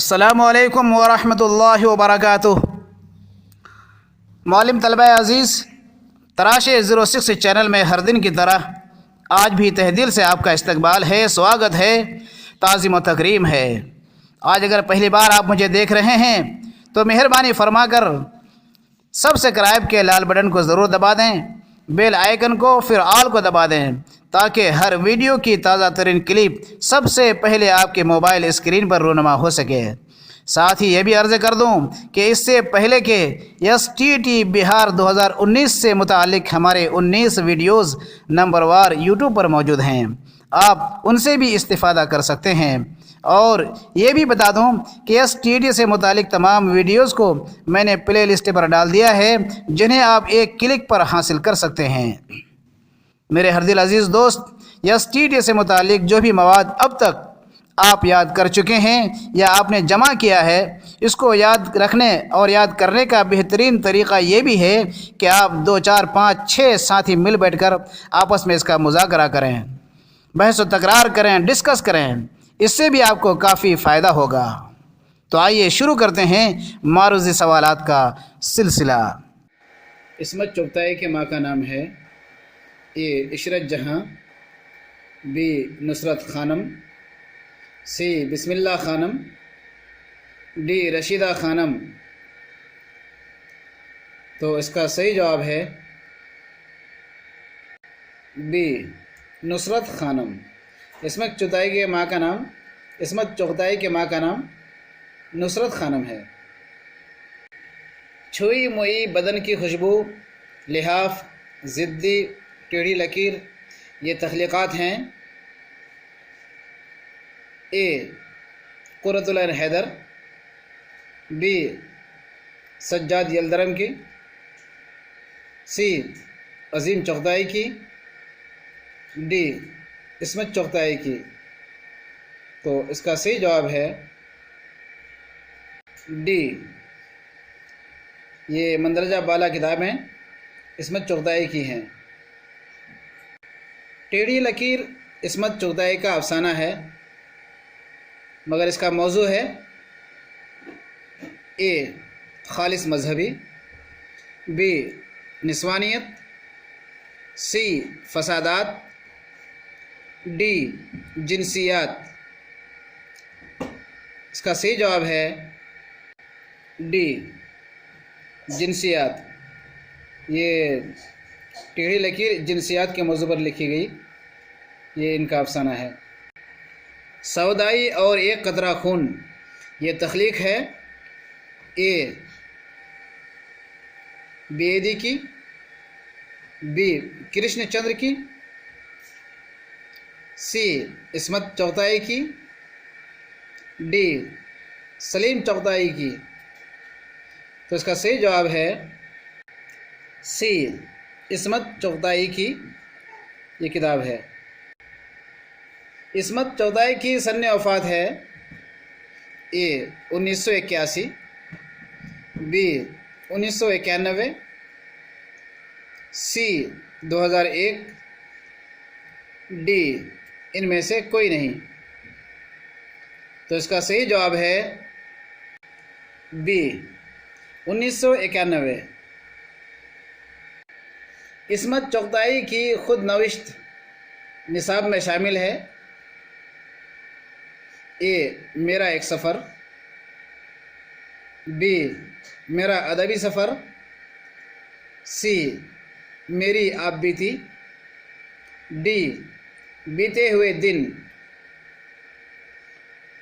السلام علیکم ورحمۃ اللہ وبرکاتہ۔ معلم طلبہ عزیز، تراش 06 چینل میں ہر دن کی طرح آج بھی تہ دل سے آپ کا استقبال ہے، سواگت ہے، تعظیم و تکریم ہے۔ آج اگر پہلی بار آپ مجھے دیکھ رہے ہیں تو مہربانی فرما کر سبسکرائب کے لال بٹن کو ضرور دبا دیں، بیل آئیکن کو پھر آل کو دبا دیں تاکہ ہر ویڈیو کی تازہ ترین کلپ سب سے پہلے آپ کے موبائل اسکرین پر رونما ہو سکے۔ ساتھ ہی یہ بھی عرض کر دوں کہ اس سے پہلے کہ STT بہار 2019 سے متعلق ہمارے 19 ویڈیوز نمبر وار یوٹیوب پر موجود ہیں، آپ ان سے بھی استفادہ کر سکتے ہیں۔ اور یہ بھی بتا دوں کہ STT سے متعلق تمام ویڈیوز کو میں نے پلے لسٹ پر ڈال دیا ہے، جنہیں آپ ایک کلک پر حاصل کر سکتے ہیں۔ میرے ہر دل عزیز دوست، STT سے متعلق جو بھی مواد اب تک آپ یاد کر چکے ہیں یا آپ نے جمع کیا ہے، اس کو یاد رکھنے اور یاد کرنے کا بہترین طریقہ یہ بھی ہے کہ آپ 2 4 5 6 ساتھی مل بیٹھ کر آپس میں اس کا مذاکرہ کریں، بحث و تکرار کریں، ڈسکس کریں، اس سے بھی آپ کو کافی فائدہ ہوگا۔ تو آئیے شروع کرتے ہیں معروضی سوالات کا سلسلہ۔ عصمت چغتائی کے ماں کا نام ہے A عشرت جہاں، B نصرت خانم، C بسم اللہ خانم، D رشیدہ خانم۔ تو اس کا صحیح جواب ہے B نصرت خانم۔ عصمت چغتائی کے ماں کا نام نصرت خانم ہے۔ چھوئی موئی بدن کی خوشبو، لحاف، ضدی، ٹیڑھی لکیر، یہ تخلیقات ہیں A Qurratulain Hyder, B Sajjad Yildirim کی، C عظیم چغتائی کی، D عصمت چغتائی کی۔ تو اس کا صحیح جواب ہے D، یہ مندرجہ بالا کتابیں عصمت چغتائی کی ہیں۔ ٹیڑھی لکیر عصمت چغتائی کا افسانہ ہے، مگر اس کا موضوع ہے A خالص مذہبی، B نسوانیت، C فسادات، D جنسیات۔ اس کا صحیح جواب ہے D جنسیات۔ یہ ٹیڑھی لکیر جنسیات کے موضوع پر لکھی گئی، یہ ان کا افسانہ ہے۔ سودائی اور ایک قطرہ خون، یہ تخلیق ہے A بیدی کی، B کرشن چندر کی، C عصمت چغتائی کی، D سلیم چغتائی کی۔ تو اس کا صحیح جواب ہے C عصمت چغتائی کی یہ کتاب ہے۔ عصمت چغتائی کی سن وفات ہے A 1981، B 1991، C 2001، D ان میں سے کوئی نہیں۔ تو اس کا صحیح جواب ہے B 1991۔ عصمت چغتائی کی خود نوشت نصاب میں شامل ہے A میرا ایک سفر، B میرا ادبی سفر، C میری آپ بیتی، D بیتے ہوئے دن۔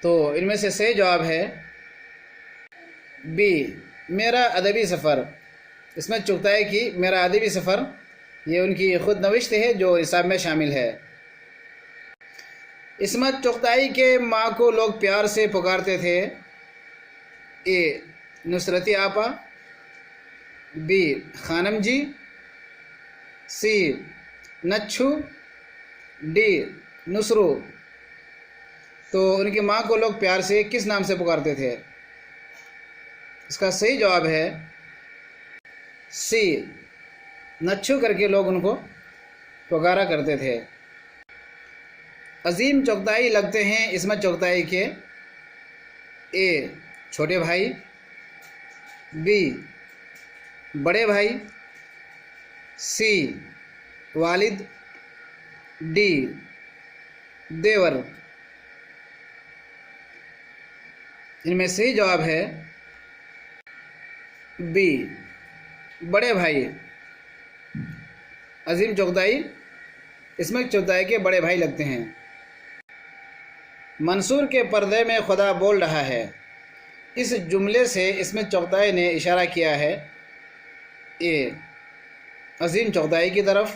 تو ان میں سے صحیح جواب ہے B میرا ادبی سفر۔ عصمت چغتائی کی میرا ادبی سفر یہ ان کی خود نوشت ہے جو نصاب میں شامل ہے۔ عصمت چغتائی کے ماں کو لوگ پیار سے پکارتے تھے A نصرتی آپا، B خانم جی، C نچھو، D نصرو۔ تو ان کی ماں کو لوگ پیار سے کس نام سے پکارتے تھے؟ اس کا صحیح جواب ہے C نچھو کر کے لوگ ان کو پکارا کرتے تھے۔ عظیم چغتائی لگتے ہیں عصمت چغتائی کے اے چھوٹے بھائی، بی بڑے بھائی، سی والد، ڈی دیور۔ ان میں صحیح جواب ہے بی بڑے بھائی۔ عظیم چغتائی عصمت چغتائی کے بڑے بھائی لگتے ہیں۔ منصور کے پردے میں خدا بول رہا ہے، اس جملے سے عصمت چغتائی نے اشارہ کیا ہے اے عظیم چغتائی کی طرف،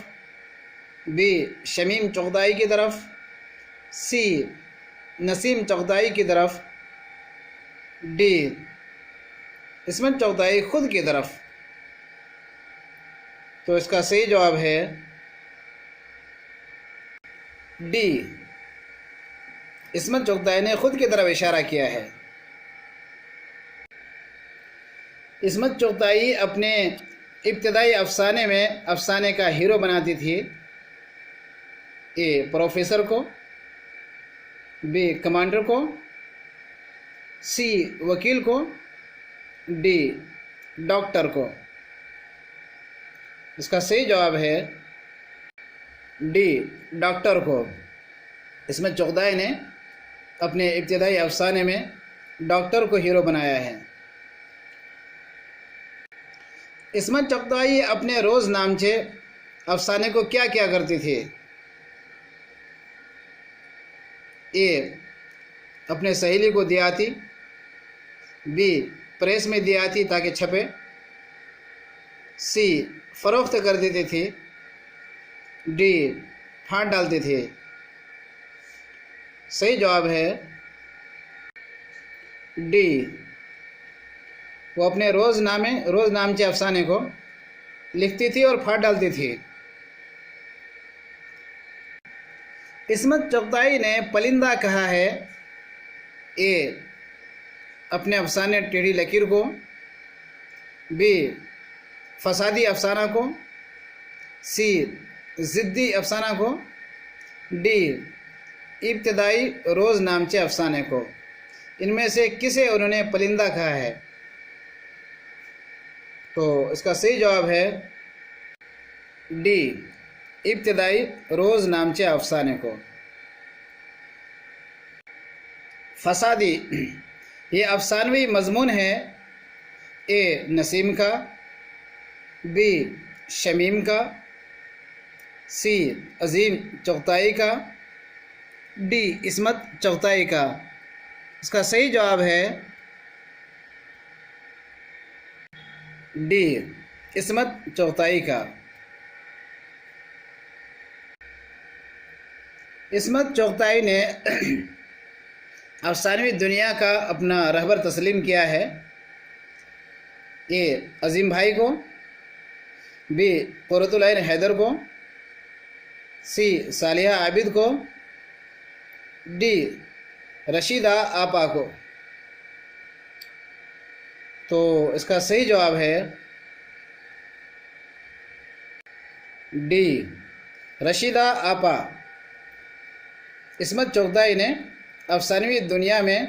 بی شمیم چغتائی کی طرف، سی نسیم چغتائی کی طرف، ڈی عصمت چغتائی خود کی طرف۔ تو اس کا صحیح جواب ہے ڈی عصمت چغتائی نے خود کی طرف اشارہ کیا ہے۔ عصمت چغتائی اپنے ابتدائی افسانے میں افسانے کا ہیرو بناتی تھی اے پروفیسر کو، بی کمانڈر کو، سی وکیل کو، ڈی ڈاکٹر کو۔ اس کا صحیح جواب ہے ڈی ڈاکٹر کو۔ عصمت چغتائی نے اپنے ابتدائی افسانے میں ڈاکٹر کو ہیرو بنایا ہے۔ عصمت چغتائی اپنے روز نامچے افسانے کو کیا کیا کرتی تھی؟ اے اپنے سہیلی کو دے آتی، بی پریس میں دے آتی تاکہ چھپے، سی فروخت کر دیتی تھی، ڈی پھاڑ ڈالتی تھی۔ صحیح جواب ہے ڈی، وہ اپنے روز نامچے افسانے کو لکھتی تھی اور پھاڑ ڈالتی تھی۔ عصمت چغتائی نے پلندہ کہا ہے اے اپنے افسانے ٹیڑھی لکیر کو، بی فسادی افسانہ کو، سی ضدی افسانہ کو، ڈی ابتدائی روز نامچے افسانے کو۔ ان میں سے کسے انہوں نے پلندہ کہا ہے؟ تو اس کا صحیح جواب ہے ڈی ابتدائی روز نامچے افسانے کو۔ فسادی یہ افسانوی مضمون ہے اے نسیم کا، بی شمیم کا، سی عظیم چغتائی کا، ڈی عصمت چغتائی کا۔ اس کا صحیح جواب ہے ڈی عصمت چغتائی کا۔ عصمت چغتائی نے افسانوی دنیا کا اپنا رہبر تسلیم کیا ہے اے عظیم بھائی کو، بی قرۃ العین حیدر کو، سی صالحہ عابد کو، ڈی رشیدہ آپا کو۔ تو اس کا صحیح جواب ہے ڈی رشیدہ آپا۔ عصمت چغتائی نے افسانوی دنیا میں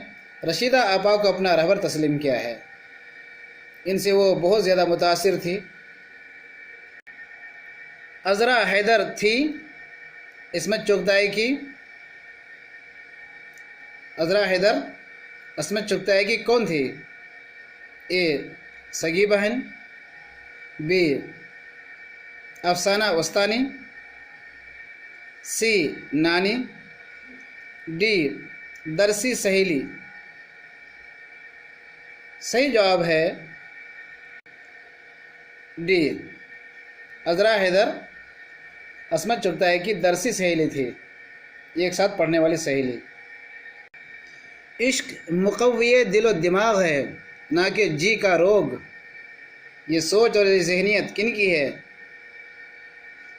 رشیدہ آپا کو اپنا رہبر تسلیم کیا ہے، ان سے وہ بہت زیادہ متاثر تھی۔ عذرا حیدر تھی عصمت چغتائی کی، عذرا حیدر عصمت چغتائی کی کون تھی؟ اے سگی بہن، بی افسانہ وسطانی، سی نانی، ڈی درسی سہیلی۔ صحیح جواب ہے ڈی عذرا حیدر عصمت چغتائی کی درسی سہیلی تھی، ایک ساتھ پڑھنے والی سہیلی۔ عشق مقوی دل و دماغ ہے نہ کہ جی کا روگ، یہ سوچ اور یہ ذہنیت کن کی ہے؟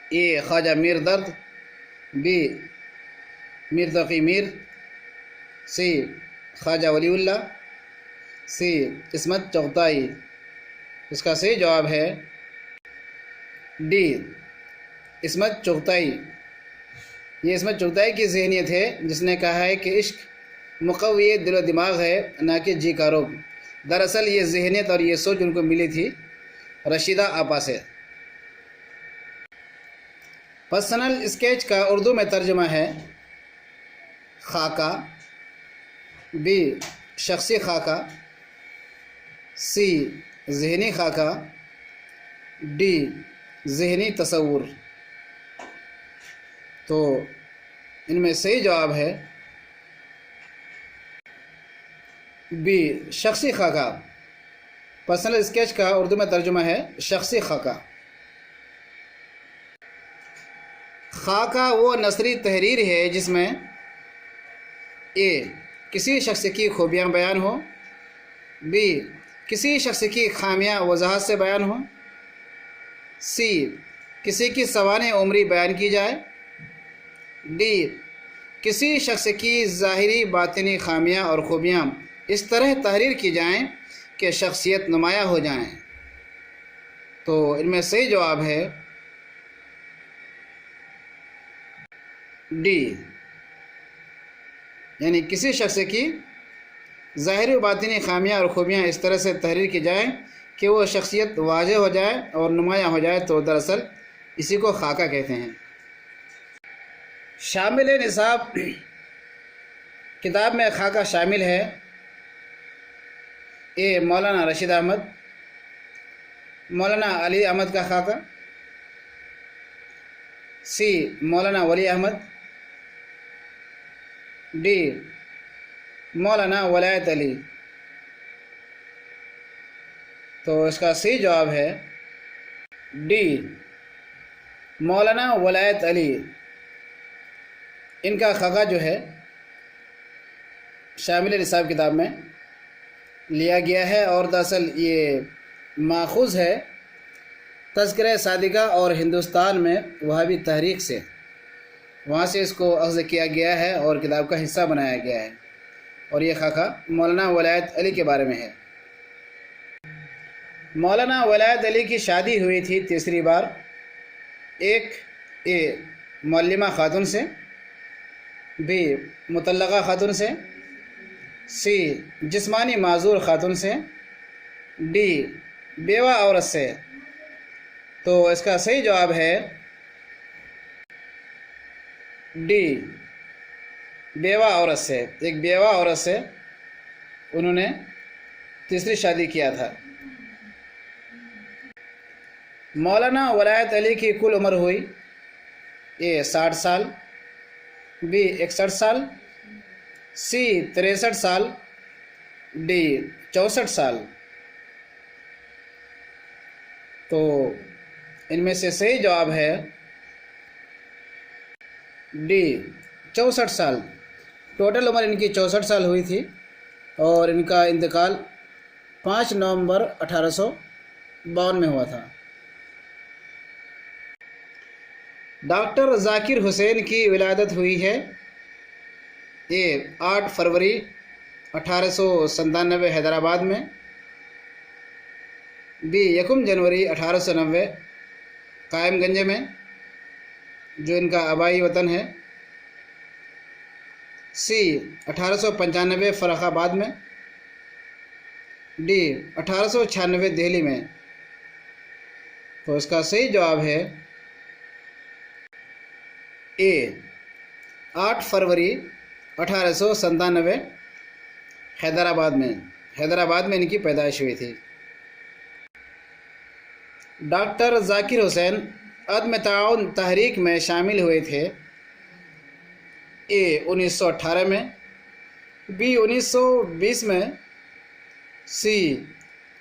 اے خواجہ میر درد، بی میر تقی میر، سی خواجہ ولی اللہ، سی عصمت چغتائی۔ اس کا صحیح جواب ہے ڈی عصمت چغتائی۔ یہ عصمت چغتائی کی ذہنیت ہے جس نے کہا ہے کہ عشق مقوی دل و دماغ ہے نہ کہ جی کا روگ۔ دراصل یہ ذہنیت اور یہ سوچ ان کو ملی تھی رشیدہ آپا سے۔ پرسنل اسکیچ کا اردو میں ترجمہ ہے خاکہ، بی شخصی خاکہ، سی ذہنی خاکہ، ڈی ذہنی تصور۔ تو ان میں صحیح جواب ہے بی شخصی خاکہ۔ پرسنل اسکیچ کا اردو میں ترجمہ ہے شخصی خاکہ۔ خاکہ وہ نثری تحریر ہے جس میں اے کسی شخص کی خوبیاں بیان ہو، بی کسی شخص کی خامیاں وضاحت سے بیان ہو، سی کسی کی سوانح عمری بیان کی جائے، ڈی کسی شخص کی ظاہری باطنی خامیاں اور خوبیاں اس طرح تحریر کی جائیں کہ شخصیت نمایاں ہو جائیں۔ تو ان میں صحیح جواب ہے ڈی، یعنی کسی شخص کی ظاہری و باطنی خامیاں اور خوبیاں اس طرح سے تحریر کی جائیں کہ وہ شخصیت واضح ہو جائے اور نمایاں ہو جائے، تو دراصل اسی کو خاکہ کہتے ہیں۔ شامل نصاب کتاب میں خاکہ شامل ہے اے مولانا رشید احمد، مولانا علی احمد کا خاکہ، سی مولانا ولی احمد، ڈی مولانا ولایت علی۔ تو اس کا صحیح جواب ہے ڈی مولانا ولایت علی۔ ان کا خاکہ جو ہے شامل نصاب کتاب میں لیا گیا ہے، اور دراصل یہ ماخوذ ہے تذکرہ صادقہ اور ہندوستان میں وہابی تحریک سے، وہاں سے اس کو اخذ کیا گیا ہے اور کتاب کا حصہ بنایا گیا ہے، اور یہ خاکہ مولانا ولایت علی کے بارے میں ہے۔ مولانا ولایت علی کی شادی ہوئی تھی تیسری بار ایک اے معلمہ خاتون سے، بی مطلقہ خاتون سے، سی جسمانی معذور خاتون سے، ڈی بیوہ عورت سے۔ تو اس کا صحیح جواب ہے ڈی بیوہ عورت سے۔ ایک بیوہ عورت سے انہوں نے تیسری شادی کیا تھا۔ مولانا ولایت علی کی کل عمر ہوئی اے 60 سال، بی 61 سال، سی 63 سال، ڈی 64 سال۔ تو ان میں سے صحیح جواب ہے ڈی 64 سال۔ ٹوٹل عمر ان کی 64 سال ہوئی تھی، اور ان کا انتقال 5 نومبر 1852 میں ہوا تھا۔ ڈاکٹر ذاکر حسین کی ولادت ہوئی ہے اے 8 فروری 1897 حیدرآباد میں، بی 1 جنوری 1890 قائم گنج میں جو ان کا آبائی وطن ہے، سی 1895 فرخ آباد میں، ڈی 1896 دہلی میں۔ تو اس کا صحیح جواب ہے اے 8 فروری 1897 حیدرآباد میں ان کی پیدائش ہوئی تھی۔ ڈاکٹر ذاکر حسین عدم تعاون تحریک میں شامل ہوئے تھے اے 1918 میں، بی 1920 میں، سی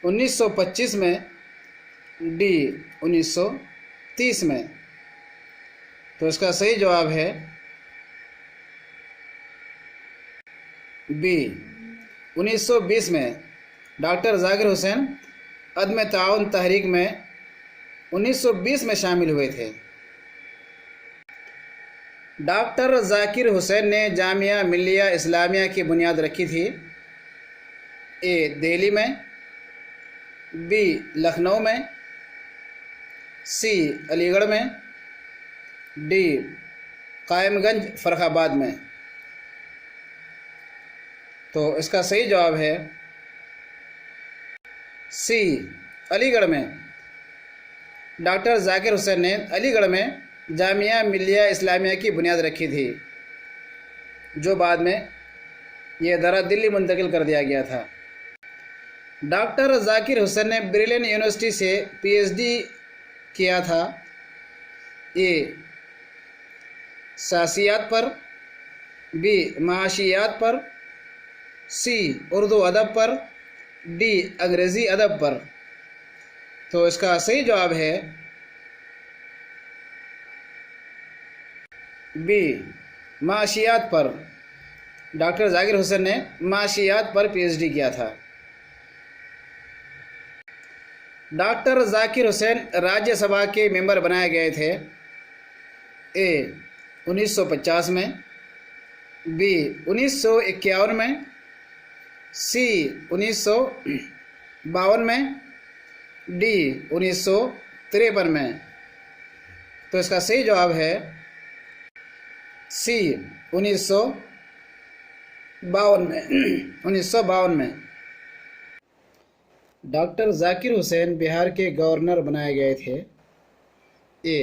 1925 میں، ڈی 1930 میں۔ تو اس کا صحیح جواب ہے بی 1920 میں۔ ڈاکٹر ذاکر حسین عدم تعاون تحریک میں 1920 میں شامل ہوئے تھے۔ ڈاکٹر ذاکر حسین نے جامعہ ملیہ اسلامیہ کی بنیاد رکھی تھی اے دہلی میں، بی لکھنؤ میں، سی علی گڑھ میں، ڈی قائم گنج فرخ آباد میں۔ تو اس کا صحیح جواب ہے سی، علی گڑھ میں۔ ڈاکٹر ذاکر حسین نے علی گڑھ میں جامعہ ملیہ اسلامیہ کی بنیاد رکھی تھی، جو بعد میں یہ ادارہ دلی منتقل کر دیا گیا تھا۔ ڈاکٹر ذاکر حسین نے بریلین یونیورسٹی سے پی ایچ ڈی کیا تھا، اے سیاسیات پر، بی معاشیات پر، سی اردو ادب پر، ڈی انگریزی ادب پر۔ تو اس کا صحیح جواب ہے بی معاشیات پر۔ ڈاکٹر ذاکر حسین نے معاشیات پر پی ایچ ڈی کیا تھا۔ ڈاکٹر ذاکر حسین راجیہ سبھا کے ممبر بنائے گئے تھے، اے 1950 میں، بی 1951 میں، سی 1952 میں، ڈی 1953 میں۔ تو اس کا صحیح جواب ہے سی 1952 میں۔ ڈاکٹر ذاکر حسین بہار کے گورنر بنائے گئے تھے، اے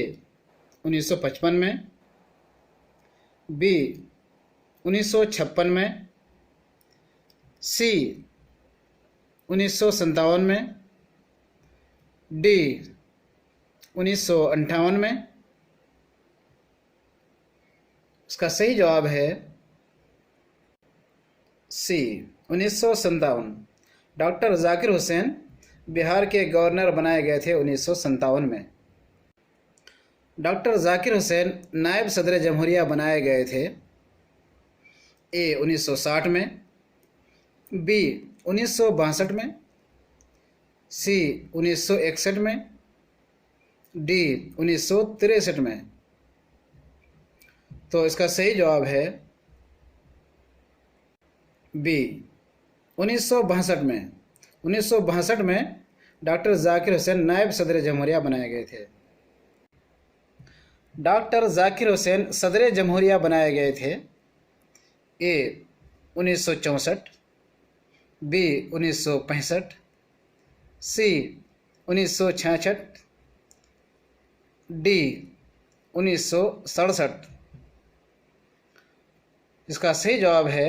1955 میں، بی 1956 میں، سی 1957 میں، ڈی 1958 میں۔ اس کا صحیح جواب ہے سی 1957۔ ڈاکٹر ذاکر حسین بہار کے گورنر بنائے گئے تھے 1957 میں۔ ڈاکٹر ذاکر حسین نائب صدر جمہوریہ بنائے گئے تھے، اے 1960 میں، بی 1962 میں، سی 1961 میں، ڈی 1963 میں۔ تو اس کا صحیح جواب ہے بی 1962 میں۔ 1962 میں ڈاکٹر ذاکر حسین نائب صدر جمہوریہ بنائے گئے تھے۔ ڈاکٹر ذاکر حسین صدر جمہوریہ بنائے گئے تھے، اے 1964، بی 1965، سی 1966، ڈی 1967۔ اس کا صحیح جواب ہے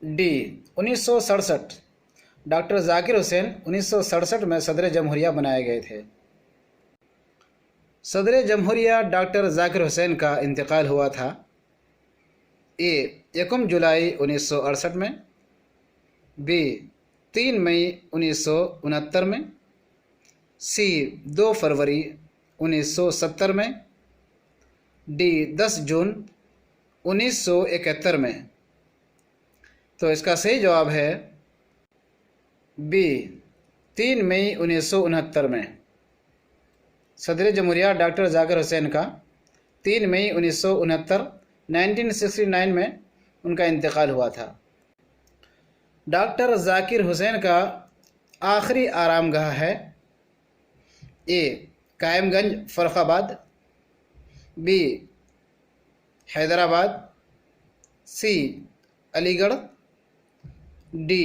ڈی 1967۔ ڈاکٹر ذاکر حسین 1967 میں صدر جمہوریہ بنائے گئے تھے۔ صدر جمہوریہ ڈاکٹر ذاکر حسین کا انتقال ہوا تھا، اے 1 جولائی 1968 میں، بی 3 مئی 1969 میں، سی 2 فروری 1970 میں، ڈی 10 جون 1971 میں۔ تو اس کا صحیح جواب ہے بی 3 مئی 1969 میں۔ صدر جمہوریہ ڈاکٹر ذاکر حسین کا 3 مئی 1969 میں ان کا انتقال ہوا تھا۔ ڈاکٹر ذاکر حسین کا آخری آرام گاہ ہے، اے قائم گنج فرخ آباد، بی حیدرآباد، سی علی گڑھ، ڈی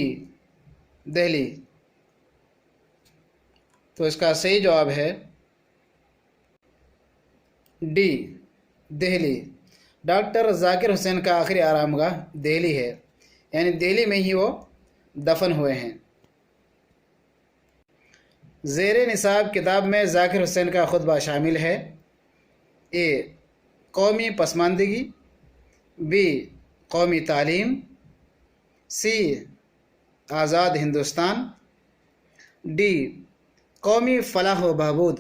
دہلی۔ تو اس کا صحیح جواب ہے ڈی دہلی۔ ڈاکٹر ذاکر حسین کا آخری آرام گاہ دہلی ہے، یعنی دہلی میں ہی وہ دفن ہوئے ہیں۔ زیر نصاب کتاب میں ذاکر حسین کا خطبہ شامل ہے، اے قومی پسماندگی، بی قومی تعلیم، سی آزاد ہندوستان، ڈی قومی فلاح و بہبود۔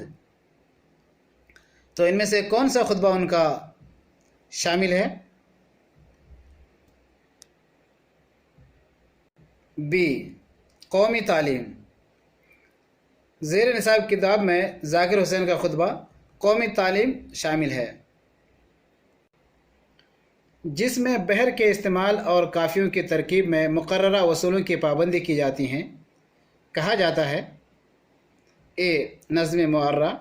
تو ان میں سے کون سا خطبہ ان کا شامل ہے؟ بی قومی تعلیم۔ زیر نصاب کتاب میں ذاکر حسین کا خطبہ قومی تعلیم شامل ہے، جس میں بحر کے استعمال اور قافیوں کی ترکیب میں مقررہ اصولوں کی پابندی کی جاتی ہیں، کہا جاتا ہے، اے نظم معرہ،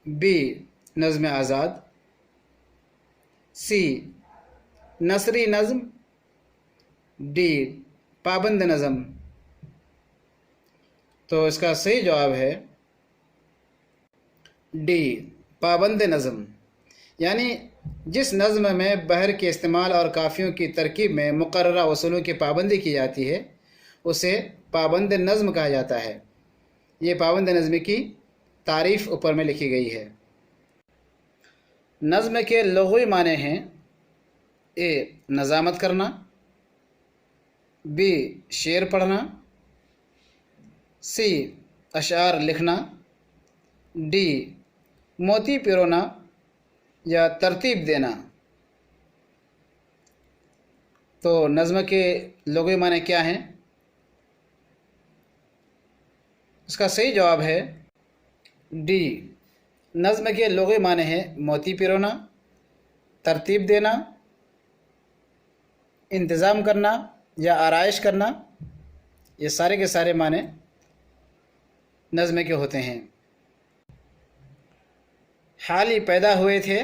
بی نظم آزاد، سی نثری نظم، ڈی پابند نظم. تو اس کا صحیح جواب ہے ڈی پابند نظم. یعنی جس نظم میں بحر کے استعمال اور قافیوں کی ترکیب میں مقررہ اصولوں کی پابندی کی جاتی ہے اسے پابند نظم کہا جاتا ہے. یہ پابند نظم کی تعریف اوپر میں لکھی گئی ہے. نظم کے لغوی معنی ہیں اے نظامت کرنا، بی شعر پڑھنا، سی اشعار لکھنا، ڈی موتی پیرونا یا ترتیب دینا. تو نظم کے لغوی معنی کیا ہیں؟ اس کا صحیح جواب ہے ڈی. نظم کے لغوی معنی ہے موتی پیرونا، ترتیب دینا، انتظام کرنا یا آرائش کرنا. یہ سارے کے سارے معنی نظم کے ہوتے ہیں. حالی پیدا ہوئے تھے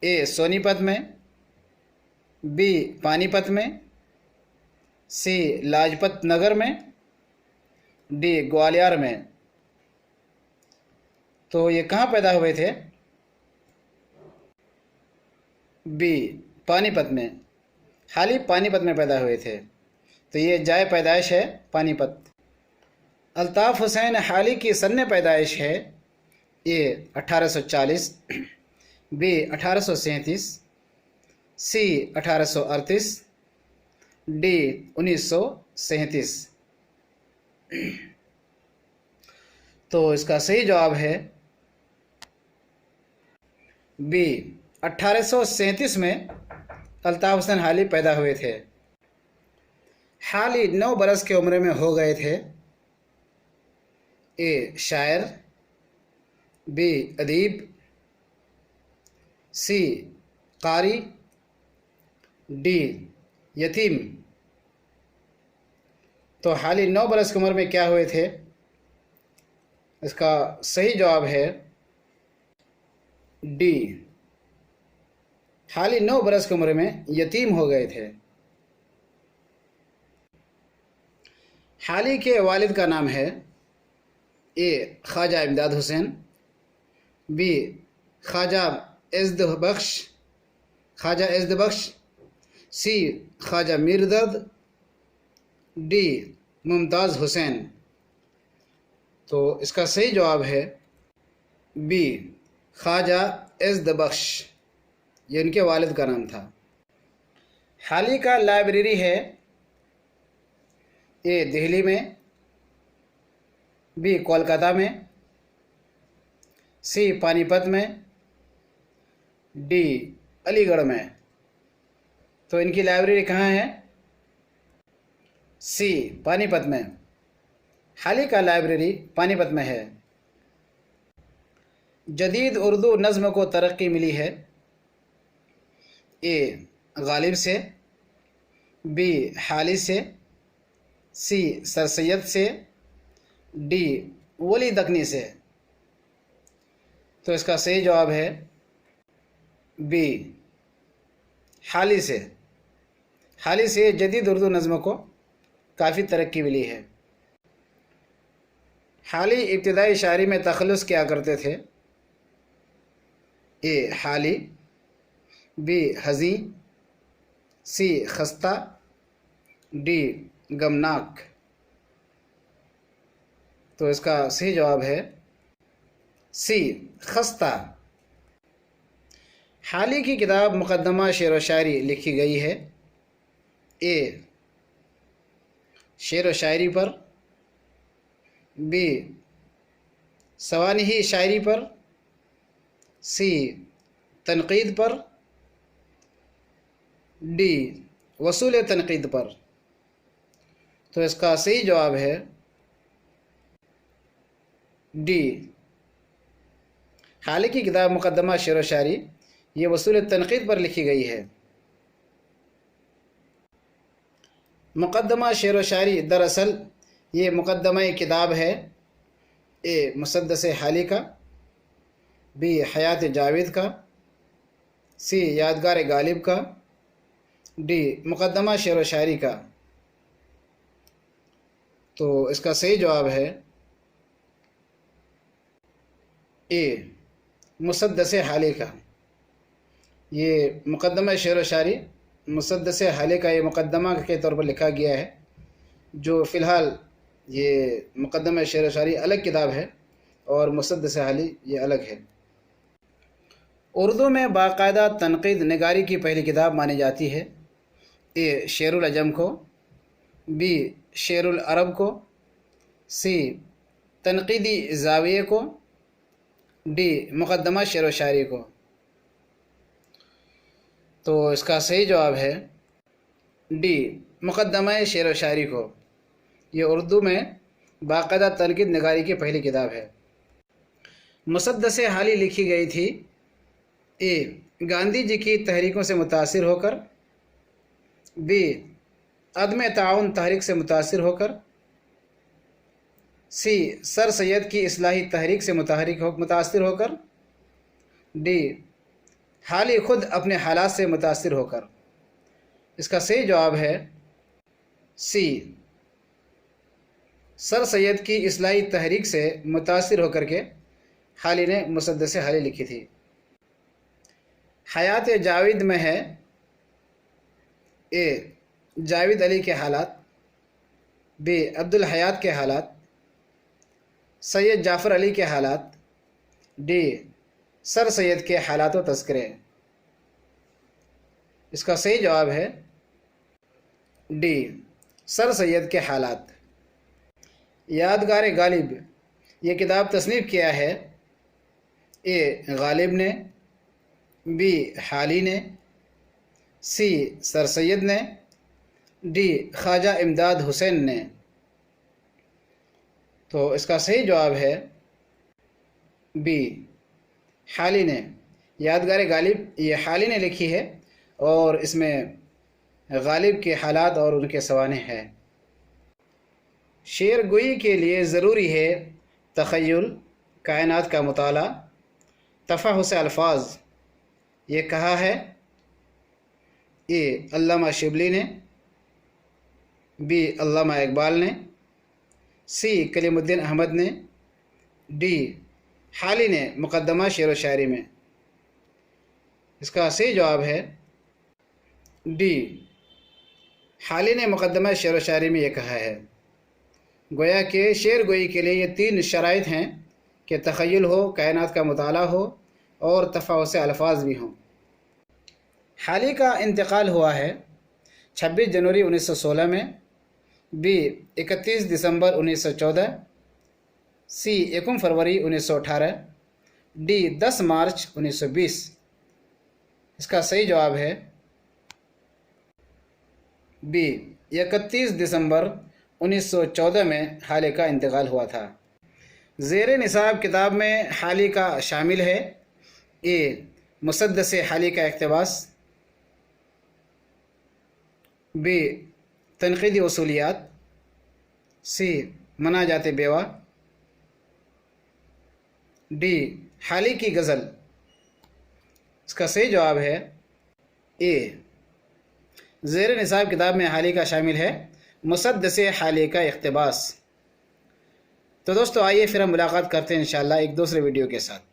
اے سونی پت میں، بی پانی پت میں، سی لاجپت نگر میں، ڈی گوالیار میں. تو یہ کہاں پیدا ہوئے تھے؟ بی پانی پت میں. حالی پانی پت میں پیدا ہوئے تھے، تو یہ جائے پیدائش ہے پانی پت. الطاف حسین حالی کی سن پیدائش ہے اے 1840، بی 1837، سی 1838، ڈی 1937. تو اس کا صحیح جواب ہے بی 1837 میں الطاف حسین حالی پیدا ہوئے تھے. حالی 9 برس کی عمر میں ہو گئے تھے اے شاعر، بی ادیب، سی قاری، ڈی یتیم. تو حالی 9 برس کی عمر میں کیا ہوئے تھے؟ اس کا صحیح جواب ہے ڈی. حالی 9 برس کی عمر میں یتیم ہو گئے تھے. حالی کے والد کا نام ہے اے خواجہ امداد حسین، be Khwaja عزد Bakhsh, C Khwaja میردرد، D ممتاز حسین. تو اس کا صحیح جواب ہے بی خواجہ عزد بخش. یہ ان کے والد کا نام تھا. حالی کا لائبریری ہے اے دہلی میں، بی کولکاتہ میں، سی پانی پت میں، ڈی علی گڑھ میں. تو ان کی لائبریری کہاں ہے؟ سی پانی پت میں. حالی کا لائبریری پانی پت میں ہے. جدید اردو نظم کو ترقی ملی ہے اے غالب سے، بی حالی سے، سی سر سید سے، ڈی ولی دکنی سے. تو اس کا صحیح جواب ہے بی حالی سے. حالی سے جدید اردو نظم کو کافی ترقی ملی ہے. حالی ابتدائی شاعری میں تخلص کیا کرتے تھے اے حالی، بی حزیں، سی خستہ، ڈی غمناک. تو اس کا صحیح جواب ہے سی خستہ. حالی کی کتاب مقدمہ شعر و شاعری لکھی گئی ہے اے شعر و شاعری پر، بی سوانحی شاعری پر، سی تنقید پر، ڈی وصول تنقید پر. تو اس کا صحیح جواب ہے ڈی. حالی کی کتاب مقدمہ شعر و شاعری یہ وصول تنقید پر لکھی گئی ہے. مقدمہ شعر و شاعری دراصل یہ مقدمہ کتاب ہے اے مسدس حالی کا، بی حیات جاوید کا، سی یادگار غالب کا، ڈی مقدمہ شعر و شاعری کا؟ تو اس کا صحیح جواب ہے اے مسدس حالی کا۔ یہ مقدمہ شعر و شاعری مسدس حالی کا یہ مقدمہ کے طور پر لکھا گیا ہے، جو فی الحال یہ مقدمہ شعر و شاعری الگ کتاب ہے اور مسدس حالی یہ الگ ہے۔ اردو میں باقاعدہ تنقید نگاری کی پہلی کتاب مانی جاتی ہے، اے شعر العجم کو، بی شعر العرب کو، سی تنقیدی زاویے کو، ڈی مقدمہ شعر و شاعری کو۔ تو اس کا صحیح جواب ہے ڈی مقدمہ شعر و شاعری کو۔ یہ اردو میں باقاعدہ تنقید نگاری کی پہلی کتاب ہے۔ مسدس حالی لکھی گئی تھی اے گاندھی جی کی تحریکوں سے متاثر ہو کر، بی عدم تعاون تحریک سے متاثر ہو کر، سی سر سید کی اصلاحی تحریک سے متاثر ہو کر، ڈی حالی خود اپنے حالات سے متاثر ہو کر۔ اس کا صحیح جواب ہے سی سر سید کی اصلاحی تحریک سے متاثر ہو کر کے حالی نے مسدس حالی لکھی تھی۔ حیات جاوید میں ہے اے جاوید علی کے حالات، بی عبدالحیات کے حالات، سید جعفر علی کے حالات، ڈی سر سید کے حالات و تذکرے۔ اس کا صحیح جواب ہے ڈی سر سید کے حالات۔ یادگار غالب یہ کتاب تصنیف کیا ہے اے غالب نے، بی حالی نے، سی سر سید نے، ڈی خواجہ امداد حسین نے۔ تو اس کا صحیح جواب ہے بی حالی نے۔ یادگار غالب یہ حالی نے لکھی ہے اور اس میں غالب کے حالات اور ان کے سوانح ہے۔ شعر گوئی کے لیے ضروری ہے تخیل، کائنات کا مطالعہ، تفحص الفاظ، یہ کہا ہے اے علامہ شبلی نے، بی علامہ اقبال نے، سی کلیم الدین احمد نے، ڈی حالی نے مقدمہ شعر و شاعری میں۔ اس کا صحیح جواب ہے ڈی حالی نے مقدمہ شعر و شاعری میں یہ کہا ہے۔ گویا کہ شعر گوئی کے لیے یہ تین شرائط ہیں کہ تخیل ہو، کائنات کا مطالعہ ہو اور تفحص الفاظ بھی ہوں۔ حالی کا انتقال ہوا ہے 26 جنوری 1916 میں، بی 31 دسمبر 1914، سی 1 فروری 1918، ڈی 10 مارچ 1920۔ اس کا صحیح جواب ہے بی 31 دسمبر 1914 میں حالی کا انتقال ہوا تھا۔ زیر نصاب کتاب میں حالی کا شامل ہے اے مسدس حالی کا اقتباس، بی تنقیدی اصولیات، سی مناجات بیوہ، ڈی حالی کی غزل۔ اس کا صحیح جواب ہے اے زیر نصاب کتاب میں حالی کا شامل ہے مسدس حالی کا اقتباس۔ تو دوستو آئیے پھر ہم ملاقات کرتے ہیں انشاءاللہ ایک دوسرے ویڈیو کے ساتھ۔